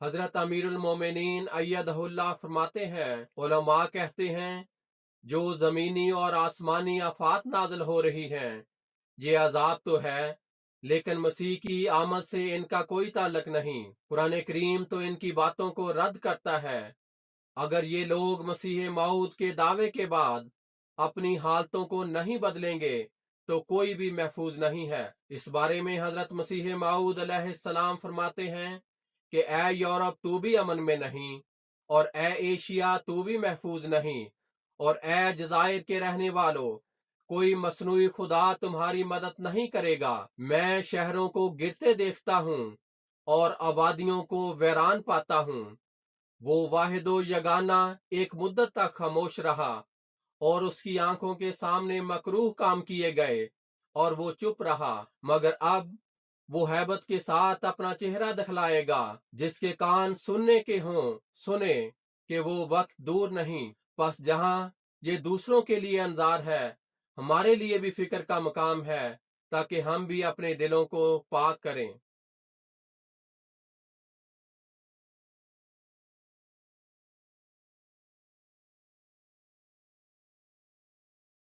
हजरत अमीरुल मोमिनीन अय्यदहुल्लाह फरमाते हैं, उलमा कहते हैं जो जमीनी और आसमानी आफात नाज़िल हो रही हैं ये अजाब तो है, लेकिन मसीह की आमद से इनका कोई ताल्लुक नहीं। कुरान करीम तो इनकी बातों को रद्द करता है। अगर ये लोग मसीह मौद के दावे के बाद अपनी हालतों को नहीं बदलेंगे तो कोई भी महफूज नहीं है। इस बारे में हजरत मसीह मौद अलैहिस्सलाम फरमाते हैं कि ए यूरोप तू भी अमन में नहीं, और ए एशिया तू भी महफूज नहीं, और ए जजायर के रहने वालों कोई मसनूई खुदा तुम्हारी मदद नहीं करेगा। मैं शहरों को गिरते देखता हूँ और आबादियों को वीरान पाता हूँ। वो वाहिदो यगाना एक मुद्दत तक खामोश रहा और उसकी आंखों के सामने मकरूह काम किए गए और वो चुप रहा, मगर अब वो हैबत के साथ अपना चेहरा दिखलाएगा। जिसके कान सुनने के हों सुने कि वो वक्त दूर नहीं। बस जहां ये दूसरों के लिए अंजार है, हमारे लिए भी फिक्र का मकाम है ताकि हम भी अपने दिलों को पाक करें।